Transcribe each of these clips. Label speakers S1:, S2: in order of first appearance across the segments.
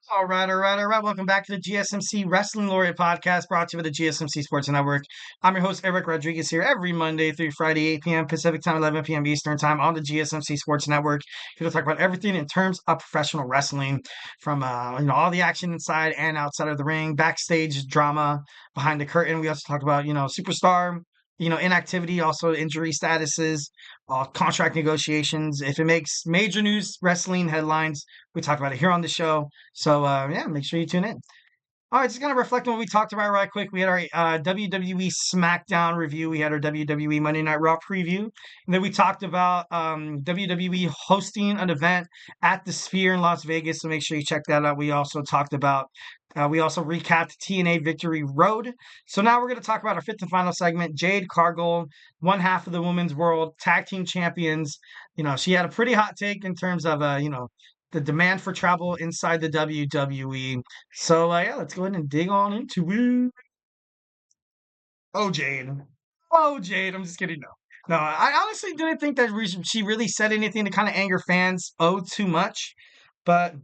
S1: All right. Welcome back to the GSMC Wrestling Laureate Podcast, brought to you by the GSMC Sports Network. I'm your host, Eric Rodriguez, here every Monday through Friday, 8 p.m. Pacific Time, 11 p.m. Eastern Time on the GSMC Sports Network. Here to talk about everything in terms of professional wrestling, from all the action inside and outside of the ring, backstage drama, behind the curtain. We also talk about superstar, inactivity, also injury statuses, contract negotiations. If it makes major news wrestling headlines, we talk about it here on the show. So yeah, make sure you tune in. All right, just kind of reflecting what we talked about right quick. We had our WWE SmackDown review. We had our WWE Monday Night Raw preview. And then we talked about WWE hosting an event at the Sphere in Las Vegas. So make sure you check that out. We also recapped TNA Victory Road. So now we're going to talk about our fifth and final segment. Jade Cargill, one half of the Women's World Tag Team Champions. She had a pretty hot take in terms of, the demand for travel inside the WWE. So yeah, let's go ahead and dig on into it. Oh, Jade. Oh, Jade. I'm just kidding. No. No, I honestly didn't think that she really said anything to kind of anger fans too much. But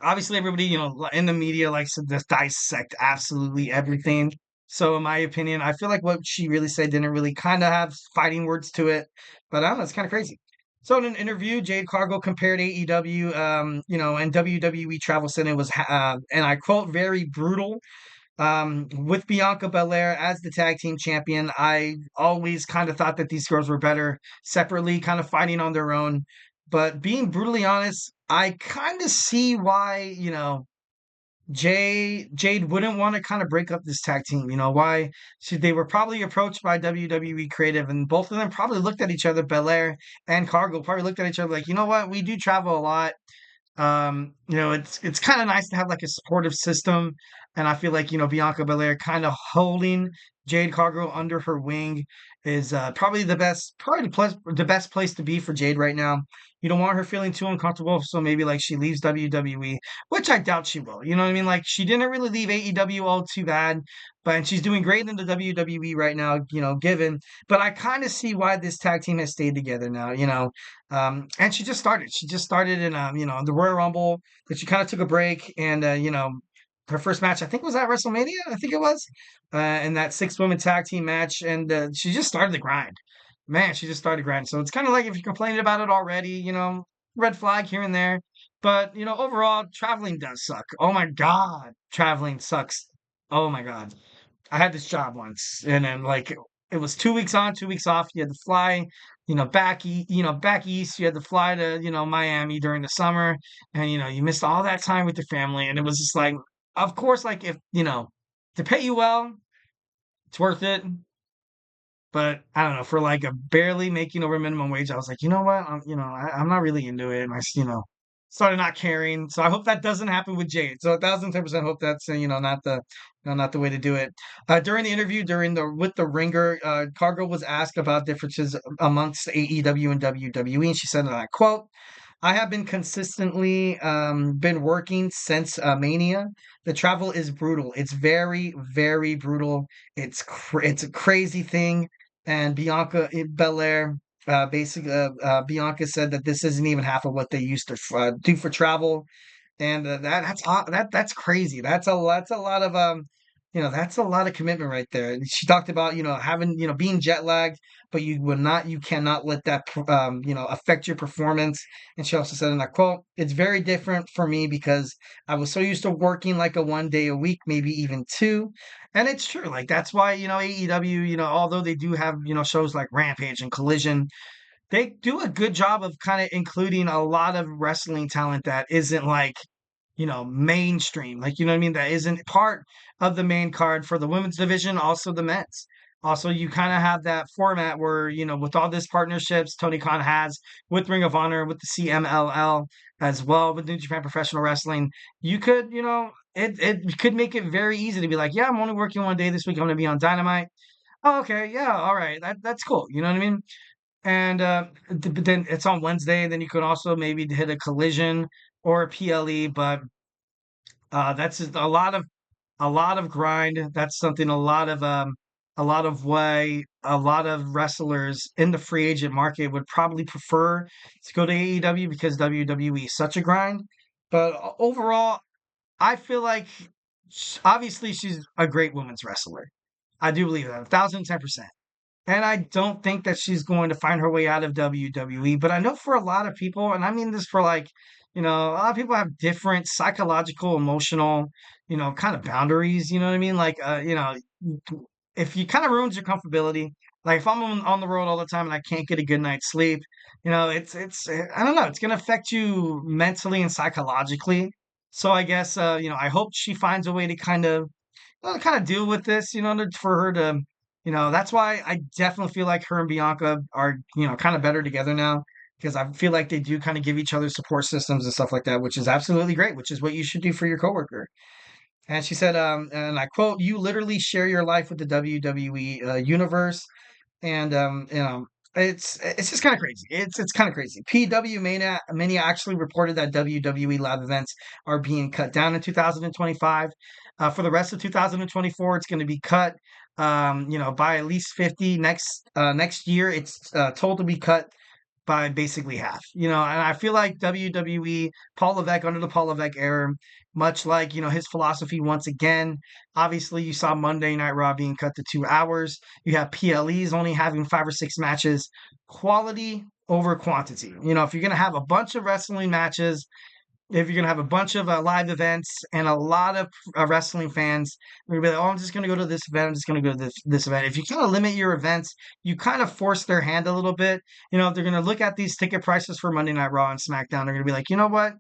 S1: obviously, everybody, in the media likes to just dissect absolutely everything. So, in my opinion, I feel like what she really said didn't really kind of have fighting words to it. But I don't know, it's kind of crazy. So in an interview, Jade Cargill compared AEW, and WWE travel said it was, and I quote, very brutal. With Bianca Belair as the tag team champion, I always kind of thought that these girls were better separately, kind of fighting on their own. But being brutally honest, I kind of see why, Jade wouldn't want to kind of break up this tag team. Why? They were probably approached by WWE Creative, and both of them probably looked at each other. Belair and Cargill probably looked at each other like, you know what? We do travel a lot. It's kind of nice to have like a supportive system, and I feel like Bianca Belair kind of holding Jade Cargill under her wing is probably the best place to be for Jade right now. You don't want her feeling too uncomfortable, so maybe like she leaves WWE, which I doubt she will. You know what I mean? Like she didn't really leave AEW all too bad, but and she's doing great in the WWE right now. Given, but I kind of see why this tag team has stayed together now. And she just started. She just started in the Royal Rumble. That she kind of took a break, and her first match I think was at WrestleMania. I think it was, in that six-woman tag team match, and she just started the grind. Man, she just started grinding. So it's kind of like if you're complaining about it already, red flag here and there. But overall, traveling does suck. Oh my God, traveling sucks. Oh my God. I had this job once, and then like it was 2 weeks on, 2 weeks off. You had to fly, back east. You had to fly to Miami during the summer, and you missed all that time with your family, and it was just like, of course, like if to pay you well, it's worth it. But I don't know, for like a barely making over minimum wage, I was like, you know what, I'm not really into it, and started not caring. So I hope that doesn't happen with Jade. So 1,010% hope that's not the way to do it. During the interview, during the with the Ringer, Cargill was asked about differences amongst AEW and WWE, and she said, and I quote, "I have been consistently been working since Mania. The travel is brutal. It's very, very brutal. It's a crazy thing." And Bianca Belair, basically, Bianca said that this isn't even half of what they used to do for travel, and that's crazy. That's a lot of commitment right there. And she talked about having being jet lagged, but you cannot let that affect your performance. And she also said in that quote, "It's very different for me because I was so used to working like a 1 day a week, maybe even two." And it's true. Like that's why AEW, although they do have shows like Rampage and Collision, they do a good job of kind of including a lot of wrestling talent that isn't like mainstream. Like, you know what I mean? That isn't part of the main card for the women's division, also the men's. Also, you kind of have that format where, with all these partnerships Tony Khan has with Ring of Honor, with the CMLL, as well with New Japan Professional Wrestling, you could, it could make it very easy to be like, yeah, I'm only working 1 day this week. I'm going to be on Dynamite. Oh, okay, yeah, all right, that's cool. You know what I mean? And but then it's on Wednesday. Then you could also maybe hit a Collision or a PLE, but that's just a lot of grind. That's something a lot of wrestlers in the free agent market would probably prefer to go to AEW because WWE is such a grind. But overall, I feel like obviously she's a great women's wrestler. I do believe that 1,010%. And I don't think that she's going to find her way out of WWE. But I know for a lot of people, and I mean this for like, a lot of people have different psychological, emotional, kind of boundaries. You know what I mean? Like, if you kind of ruins your comfortability, like if I'm on the road all the time and I can't get a good night's sleep, I don't know, it's going to affect you mentally and psychologically. So I guess, I hope she finds a way to kind of deal with this, for her to, that's why I definitely feel like her and Bianca are, kind of better together now because I feel like they do kind of give each other support systems and stuff like that, which is absolutely great, which is what you should do for your coworker. And she said, and I quote, "You literally share your life with the WWE universe." And it's just kind of crazy. It's kind of crazy. PW Mania actually reported that WWE live events are being cut down in 2025. For the rest of 2024, it's going to be cut, by at least 50. Next year, it's told to be cut by basically half. And I feel like WWE, Paul Levesque under the Paul Levesque era, much like, his philosophy once again. Obviously, you saw Monday Night Raw being cut to 2 hours. You have PLEs only having 5 or 6 matches. Quality over quantity. If you're going to have a bunch of wrestling matches, if you're going to have a bunch of live events and a lot of wrestling fans, you're going to be like, oh, I'm just going to go to this event. I'm just going to go to this event. If you kind of limit your events, you kind of force their hand a little bit. If they're going to look at these ticket prices for Monday Night Raw and SmackDown, they're going to be like, you know what?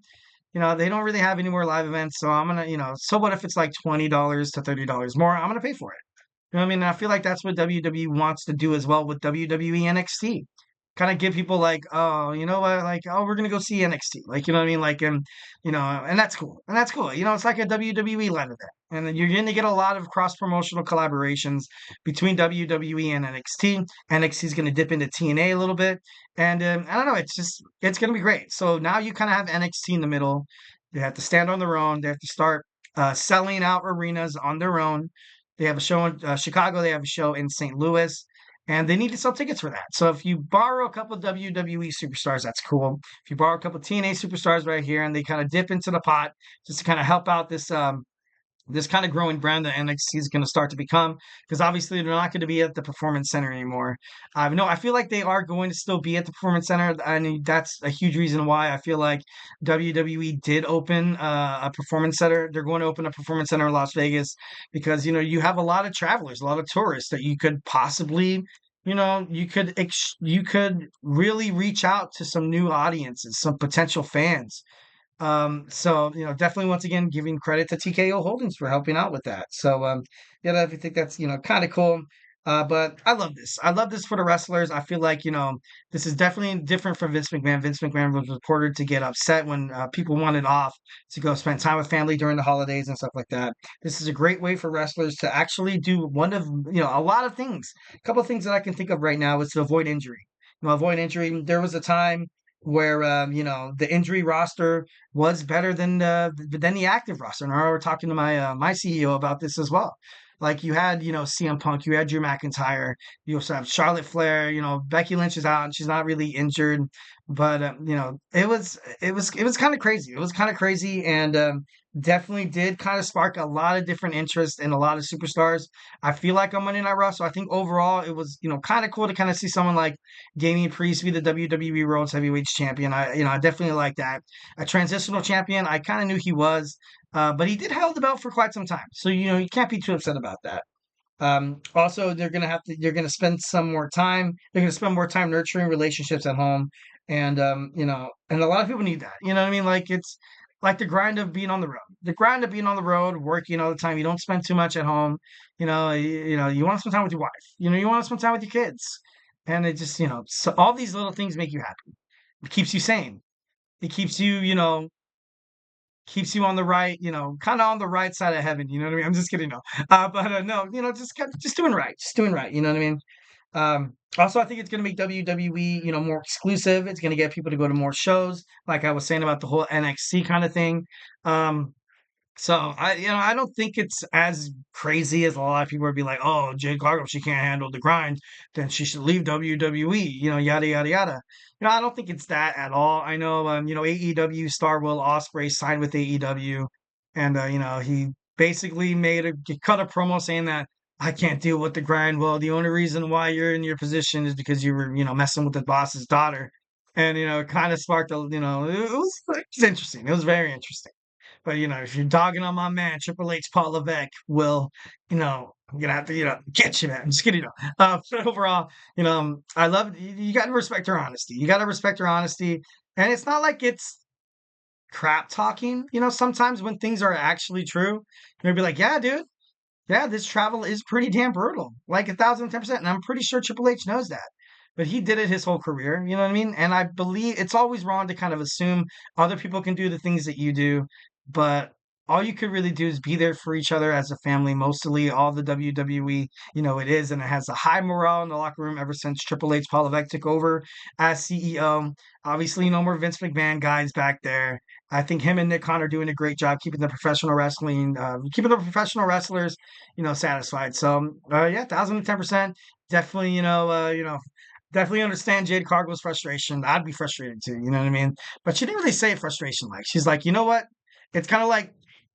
S1: They don't really have any more live events. So I'm going to, so what if it's like $20 to $30 more? I'm going to pay for it. You know what I mean? I feel like that's what WWE wants to do as well with WWE NXT. Kind of give people like, oh, you know what, like, oh, we're gonna go see NXT, like, you know what I mean, like, and that's cool, It's like a WWE live event, and then you're gonna get a lot of cross promotional collaborations between WWE and NXT. NXT is gonna dip into TNA a little bit, and I don't know, it's gonna be great. So now you kind of have NXT in the middle. They have to stand on their own. They have to start selling out arenas on their own. They have a show in Chicago. They have a show in St. Louis, and they need to sell tickets for that. So if you borrow a couple of WWE superstars, that's cool. If you borrow a couple of TNA superstars right here, and they kind of dip into the pot just to kind of help out this kind of growing brand that NXT is going to start to become, because obviously they're not going to be at the Performance Center anymore. No, I feel like they are going to still be at the Performance Center. I mean, that's a huge reason why I feel like WWE did open a Performance Center. They're going to open a Performance Center in Las Vegas because, you have a lot of travelers, a lot of tourists that you could possibly, you could really reach out to some new audiences, some potential fans. So, definitely once again giving credit to TKO Holdings for helping out with that. So, I think that's, kind of cool. But I love this. I love this for the wrestlers. I feel like, this is definitely different from Vince McMahon. Vince McMahon was reported to get upset when people wanted off to go spend time with family during the holidays and stuff like that. This is a great way for wrestlers to actually do one of, a lot of things. A couple of things that I can think of right now is to avoid injury. Avoid injury. There was a time where the injury roster was better than the active roster. And I remember talking to my CEO about this as well. Like you had, CM Punk, you had Drew McIntyre, you also have Charlotte Flair. Becky Lynch is out and she's not really injured, but it was kind of crazy. It was kind of crazy, and definitely did kind of spark a lot of different interest in a lot of superstars. I feel like on Monday Night Raw, so I think overall it was kind of cool to kind of see someone like Damian Priest be the WWE World Heavyweight Champion. I definitely like that. A transitional champion, I kind of knew he was, but he did hold the belt for quite some time. So you can't be too upset about that. Also, you're gonna spend some more time. They're gonna spend more time nurturing relationships at home, and and a lot of people need that. You know what I mean? Like it's like the grind of being on the road. The grind of being on the road, working all the time. You don't spend too much at home. You want to spend time with your wife. You want to spend time with your kids, and it just so all these little things make you happy. It keeps you sane. It keeps you on the right, kind of on the right side of heaven. You know what I mean? I'm just kidding, no. But no, just doing right, just doing right. You know what I mean? Also, I think it's going to make WWE, more exclusive. It's going to get people to go to more shows, like I was saying about the whole NXT kind of thing. Um, so I don't think it's as crazy as a lot of people would be like, oh, Jade Cargill, she can't handle the grind, then she should leave WWE, yada yada yada. I don't think it's that at all. I know, AEW star Will Ospreay signed with AEW. And he basically cut a promo saying that I can't deal with the grind. Well, the only reason why you're in your position is because you were, messing with the boss's daughter. And it kind of sparked it was interesting. It was very interesting. But if you're dogging on my man Triple H, Paul Levesque will, I'm gonna have to, get you, man. I'm just kidding. But overall, I love you got to respect her honesty. You got to respect her honesty, and it's not like it's crap talking. Sometimes when things are actually true, you'll be like, yeah, dude, yeah, this travel is pretty damn brutal, like 1,010%. And I'm pretty sure Triple H knows that. But he did it his whole career, you know what I mean? And I believe it's always wrong to kind of assume other people can do the things that you do, but all you could really do is be there for each other as a family. Mostly all the WWE, it is, and it has a high morale in the locker room ever since Triple H, Paul Levesque took over as CEO. Obviously, no more Vince McMahon guys back there. I think him and Nick Khan are doing a great job keeping the professional wrestlers, satisfied. So, yeah, 1,010%. Definitely, definitely understand Jade Cargill's frustration. I'd be frustrated too, you know what I mean? But she didn't really say frustration like. She's like, you know what? It's kind of like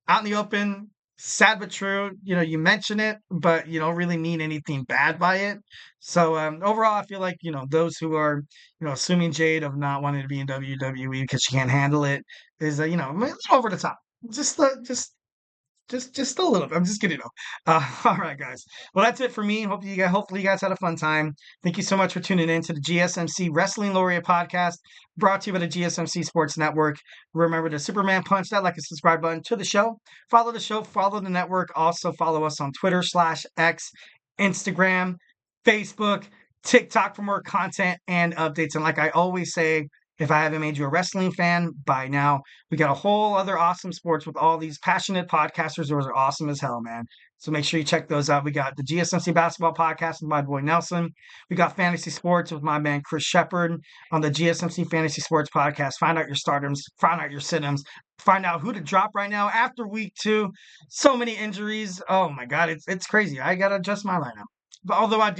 S1: out in the open, sad but true. You mention it, but you don't really mean anything bad by it. So overall, I feel like those who are assuming Jade of not wanting to be in WWE because she can't handle it is a little over the top. Just a little bit. I'm just kidding. All right, guys. Well, that's it for me. Hopefully, you guys had a fun time. Thank you so much for tuning in to the GSMC Wrestling Laureate Podcast, brought to you by the GSMC Sports Network. Remember to Superman punch that like and subscribe button to the show. Follow the show. Follow the network. Also follow us on Twitter/X, Instagram, Facebook, TikTok for more content and updates. And like I always say, if I haven't made you a wrestling fan by now, we got a whole other awesome sports with all these passionate podcasters. Those are awesome as hell, man. So make sure you check those out. We got the GSMC Basketball Podcast with my boy Nelson. We got Fantasy Sports with my man Chris Shepard on the GSMC Fantasy Sports Podcast. Find out your startums, find out your sit-ums, find out who to drop right now after week 2. So many injuries. Oh my God, it's crazy. I gotta adjust my lineup. But although I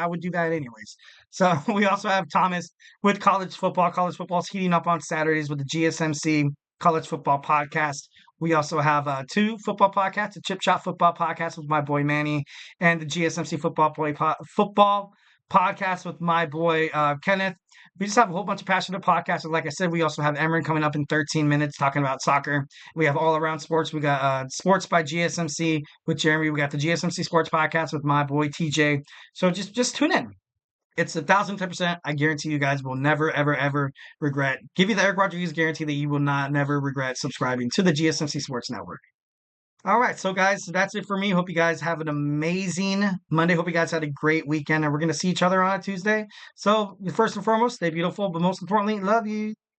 S1: would do that anyways. So we also have Thomas with college football. College football is heating up on Saturdays with the GSMC College Football Podcast. We also have 2 football podcasts, a Chip Shot Football Podcast with my boy Manny, and the GSMC Football Podcast with my boy Kenneth. We just have a whole bunch of passionate podcasts. And like I said, we also have Emron coming up in 13 minutes talking about soccer. We have all around sports. We got Sports by GSMC with Jeremy. We got the GSMC Sports Podcast with my boy TJ. So just tune in. It's 1,010%. I guarantee you guys will never, ever, ever regret. Give you the Eric Rodriguez guarantee that you will not never regret subscribing to the GSMC Sports Network. All right, so guys, that's it for me. Hope you guys have an amazing Monday. Hope you guys had a great weekend, and we're going to see each other on a Tuesday. So first and foremost, stay beautiful, but most importantly, love you.